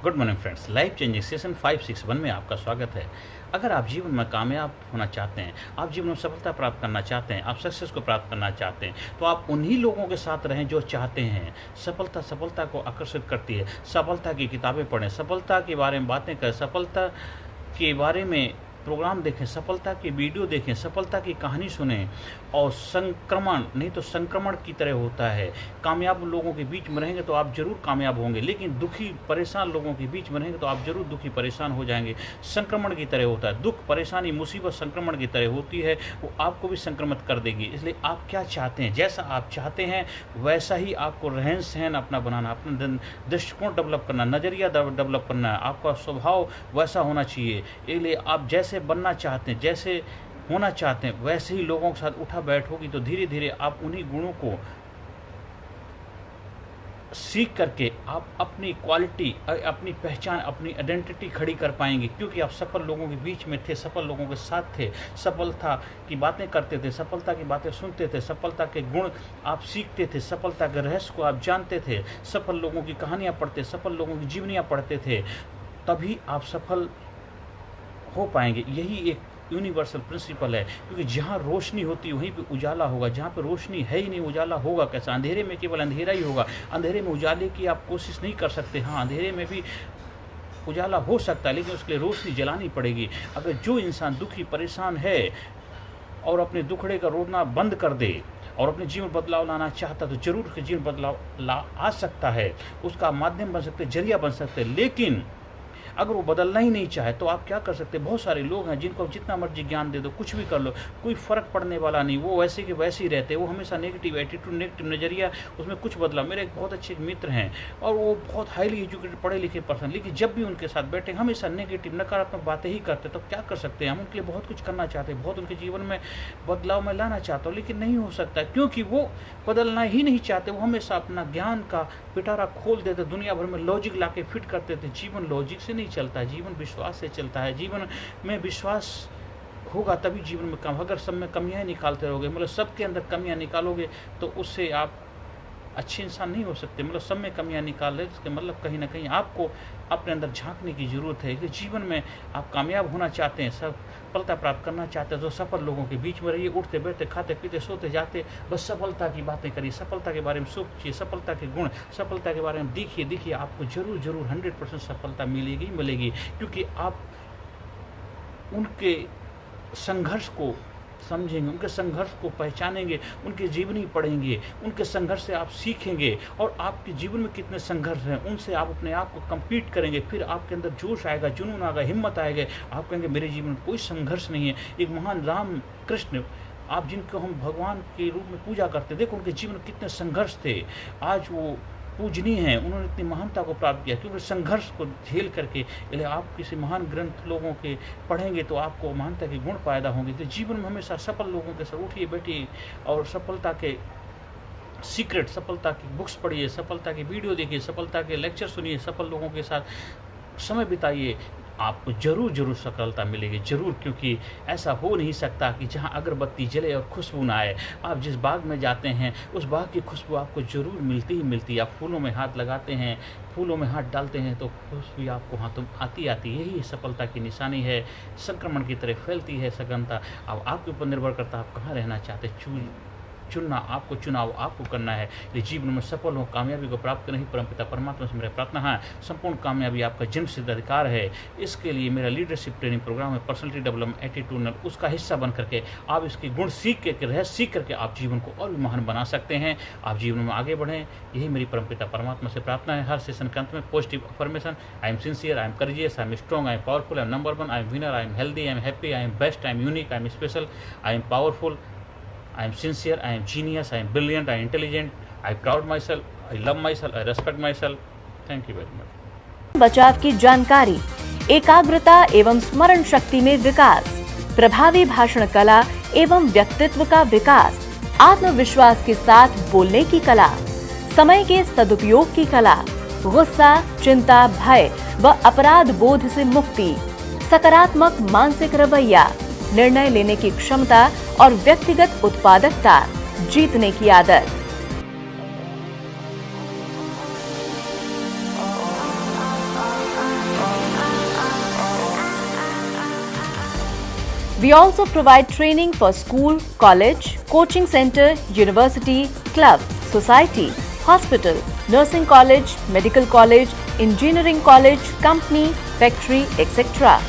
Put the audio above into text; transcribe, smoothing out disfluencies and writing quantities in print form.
Good morning friends, life changing session 561 में आपका स्वागत है। अगर आप जीवन में कामयाब होना चाहते हैं, आप जीवन में सफलता प्राप्त करना चाहते हैं, आप सक्सेस को प्राप्त करना चाहते हैं, तो आप उन्हीं लोगों के साथ रहें जो चाहते हैं। सफलता को आकर्षित करती है। सफलता की किताबें पढ़ें, सफलता के बारे में बातें करें, सफलता के बारे में प्रोग्राम देखें, सफलता की वीडियो देखें, सफलता की कहानी सुनें। और संक्रमण नहीं तो संक्रमण की तरह होता है। कामयाब लोगों के बीच में रहेंगे तो आप जरूर कामयाब होंगे, लेकिन दुखी परेशान लोगों के बीच में रहेंगे तो आप जरूर दुखी परेशान हो जाएंगे। संक्रमण की तरह होता है। दुख, परेशानी, मुसीबत संक्रमण की तरह होती है, वो आपको भी संक्रमित कर देगी। इसलिए आप क्या चाहते हैं, जैसा आप चाहते हैं वैसा ही आपको रहन सहन अपना बनाना, अपना दृष्टिकोण डेवलप करना, नज़रिया डेवलप करना, आपका स्वभाव वैसा होना चाहिए। इसलिए आप जैसे बनना चाहते हैं, जैसे होना चाहते हैं, वैसे ही लोगों के साथ उठा बैठोगी तो धीरे धीरे आप उन्हीं गुणों को सीख करके आप अपनी क्वालिटी, अपनी पहचान, अपनी आइडेंटिटी खड़ी कर पाएंगे। क्योंकि आप सफल लोगों के बीच में थे, सफल लोगों के साथ थे, सफलता की बातें करते थे, सफलता की बातें सुनते थे, सफलता के गुण आप सीखते थे, सफलता के रहस्य को आप जानते थे, सफल लोगों की कहानियाँ पढ़ते, सफल लोगों की जीवनियाँ पढ़ते थे, तभी आप सफल हो पाएंगे। यही एक यूनिवर्सल प्रिंसिपल है। क्योंकि जहाँ रोशनी होती है वहीं पे उजाला होगा, जहाँ पे रोशनी है ही नहीं उजाला होगा कैसा। अंधेरे में केवल अंधेरा ही होगा। अंधेरे में उजाले की आप कोशिश नहीं कर सकते। हाँ, अंधेरे में भी उजाला हो सकता है, लेकिन उसके लिए रोशनी जलानी पड़ेगी। अगर जो इंसान दुखी परेशान है और अपने दुखड़े का रोना बंद कर दे और अपने जीवन बदलाव लाना चाहता तो जरूर उसके जीवन बदलाव आ सकता है। उसका माध्यम बन सकते, जरिया बन सकते। लेकिन अगर वो बदलना ही नहीं चाहे तो आप क्या कर सकते हैं। बहुत सारे लोग हैं जिनको जितना मर्जी ज्ञान दे दो, कुछ भी कर लो, कोई फ़र्क पड़ने वाला नहीं। वो वैसे के वैसे ही रहते हैं। वो हमेशा नेगेटिव एटीट्यूड, नेगेटिव नज़रिया, उसमें कुछ बदला। मेरे एक बहुत अच्छे मित्र हैं और वो बहुत हाईली एजुकेटेड, पढ़े लिखे पर्सन, लेकिन जब भी उनके साथ बैठे हमेशा नेगेटिव, नकारात्मक बातें ही करते। तो क्या कर सकते हैं हम? उनके लिए बहुत कुछ करना चाहते हैं, बहुत उनके जीवन में बदलाव मैं लाना चाहता हूँ, लेकिन नहीं हो सकता क्योंकि वो बदलना ही नहीं चाहते। वो हमेशा अपना ज्ञान का पिटारा खोल देते, दुनिया भर में लॉजिक ला के फिट करते थे। जीवन लॉजिक से नहीं चलता है, जीवन विश्वास से चलता है। जीवन में विश्वास होगा तभी जीवन में कम। अगर सब में कमियां निकालते रहोगे, मतलब सबके अंदर कमियां निकालोगे, तो उससे आप अच्छे इंसान नहीं हो सकते। मतलब सब में कमियां निकाल रहे, इसके मतलब कहीं ना कहीं आपको अपने अंदर झांकने की ज़रूरत है कि जीवन में आप कामयाब होना चाहते हैं, सफलता प्राप्त करना चाहते हैं, तो सफल लोगों के बीच में रहिए। उठते बैठते, खाते पीते, सोते जाते, बस सफलता की बातें करिए, सफलता के बारे में सोचिए, सफलता के गुण, सफलता के बारे में देखिए। आपको जरूर 100% सफलता मिलेगी। क्योंकि आप उनके संघर्ष को समझेंगे, उनके संघर्ष को पहचानेंगे, उनके जीवनी पढ़ेंगे, उनके संघर्ष से आप सीखेंगे। और आपके जीवन में कितने संघर्ष हैं उनसे आप अपने आप को कंपीट करेंगे। फिर आपके अंदर जोश आएगा, जुनून आएगा, हिम्मत आएगा। आप कहेंगे मेरे जीवन में कोई संघर्ष नहीं है। एक महान राम कृष्ण, आप जिनको हम भगवान के रूप में पूजा करते, देखो उनके जीवन में कितने संघर्ष थे। आज वो पूजनीय हैं, उन्होंने इतनी महानता को प्राप्त किया क्योंकि संघर्ष को झेल करके। इसलिए आप किसी महान ग्रंथ लोगों के पढ़ेंगे तो आपको महानता के गुण पैदा होंगे। तो जीवन में हमेशा सफल लोगों के साथ उठिए बैठिए और सफलता के सीक्रेट, सफलता की बुक्स पढ़िए, सफलता की वीडियो देखिए, सफलता के लेक्चर सुनिए, सफल लोगों के साथ समय बिताइए। आपको जरूर सफलता मिलेगी, जरूर। क्योंकि ऐसा हो नहीं सकता कि जहां अगरबत्ती जले और खुशबू ना आए। आप जिस बाग में जाते हैं उस बाग की खुशबू आपको जरूर मिलती ही। आप फूलों में हाथ लगाते हैं, फूलों में हाथ डालते हैं तो खुशबू आपको हाथों आती। यही सफलता की निशानी है। संक्रमण की तरह फैलती है सघनता। अब आपके ऊपर निर्भर करता है आप कहाँ रहना चाहते हैं। चुनना आपको, चुनाव आपको करना है। ये जीवन में सफल हो, कामयाबी को प्राप्त करने ही परमपिता परमात्मा से मेरा प्रार्थना है। संपूर्ण कामयाबी आपका जन्मसिद्ध अधिकार है। इसके लिए मेरा लीडरशिप ट्रेनिंग प्रोग्राम है, पर्सनैलिटी डेवलपमेंट एटीट्यूड, उसका हिस्सा बन करके आप इसके गुण सीख करके आप जीवन को और भी महान बना सकते हैं। आप जीवन में आगे बढ़ें, यही मेरी परमपिता परमात्मा से प्रार्थना है। हर सेशन के अंत में positive affirmation, I am sincere, I am courageous, I am strong, I am powerful, I am number 1, I am winner, I am healthy, I am happy, I am best, I am unique, I am special, I am powerful, I am sincere, I am genius, I am brilliant, I am intelligent, I proud myself, I love myself, I respect myself. Thank you very much. बचाव की जानकारी, एकाग्रता एवं स्मरण शक्ति में विकास, प्रभावी भाषण कला एवं व्यक्तित्व का विकास, आत्मविश्वास के साथ बोलने की कला, समय के सदुपयोग की कला, गुस्सा, चिंता, भय व अपराध बोध से मुक्ति, सकारात्मक मानसिक रवैया, निर्णय लेने की क्षमता और व्यक्तिगत उत्पादकता, जीतने की आदत। We also provide training for school, college, coaching center, university, club, society, hospital, nursing college, medical college, engineering college, company, factory, etc.